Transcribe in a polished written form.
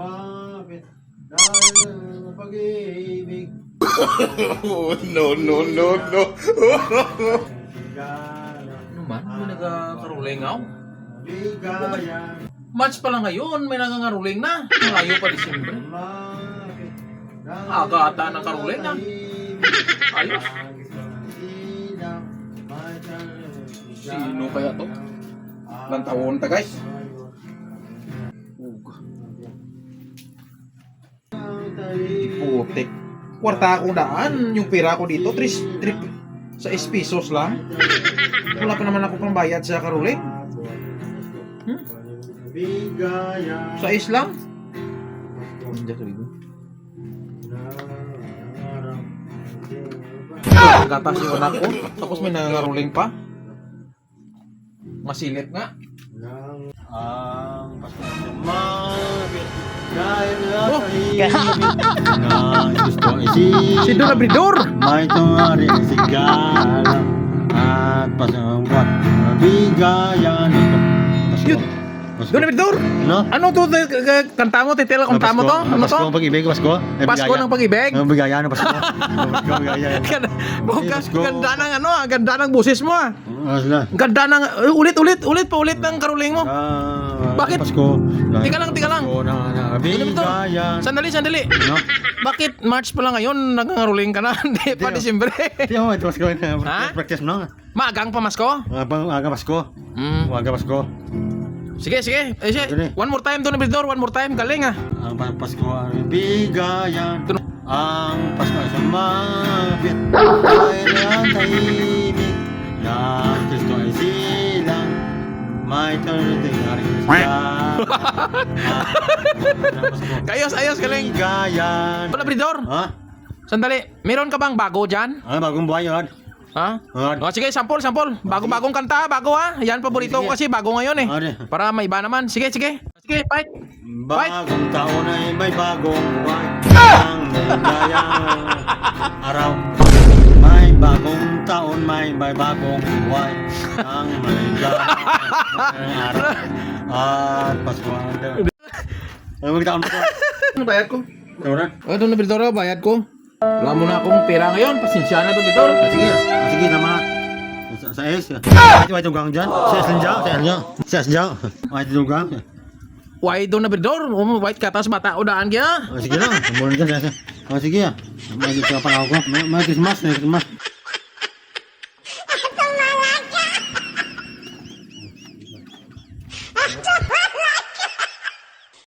sumapit dahil ng pag-ibig. No, no, no, no. Ano man? May nagkaruling ako? Ligaya. March pa lang ngayon, may nangangaruling na. Malayo pa Disyembre. Sumapit Aga ata ng karuling na. Ayos. Sino kaya to? Ilang taon ta guys? Putik. Kwarta akong daan. Yung pera ko dito, trip sa 6 pesos lang. Wala pa naman ako pang bayad sa karuling. Sa Islam? Gatas yung anak ko. Tapos may nangangaruling pa. Masilip nga. Ang Pasko na sumapit dahil ng pag-ibig na gusto ay Si Don Abridor! may tungari ang sigala at pasawat mabigayan ito. Yun! Don Abridor! No? Ano to? Kanta mo? Titila kanta mo to? Ano Pasko to? ang pag-ibig, Pasko. Pasko ng pag-ibig? Ang bigayan ng Pasko. Pasko ang bigayan. Ganda ng ano ah, ganda ng boses mo ah. Sila. Ganda ng ulit ng karuling mo. Bakit? Pasko. Tika lang. Pasko na bigayan. Sandali. No? Bakit March pa lang ngayon nagkangaruling ka na? Hindi pa Disyembre. Tiyo mo, ito Pasko. Ha? Practice mo. Maagang pamasko? Aga Pasko. Aga Pasko. Sige. One more time Don Abridor, one more time. Galing ah. Ang Pasko ang bigayan. Ang Pasko ay sumapit dahil ang tahimik na Kristo ay silang may tuloy na rin siya. Ayos, galing. Bigayan. Don Abridor, Ha? sandali. Meron ka bang bago dyan? Ano bagong buhay yun? Ha? Ano? O, sige, sample. Bagong kanta, bago ha. Yan, paborito ko kasi bago ngayon eh. Ano? Para may iba naman. Sige, fight. Bagong taon ay may bagong buhay. Ang maligayang araw. May bagong taon, may bagong buhay. Ang maligayang araw. At Pasko ang ano magtaon ko? Ano bayad ko? Tawran? Don Abridor, bayad ko. Wala mo na akong pera ngayon. Pasensya na, Don Abridor. Sige naman. Sa S. May tugang dyan. Sa S dyan. Sa S dyan. May tugang. Why Don Abridor? White katas bata o daan kaya? Sige lang. Mula dyan. Sige. May Christmas.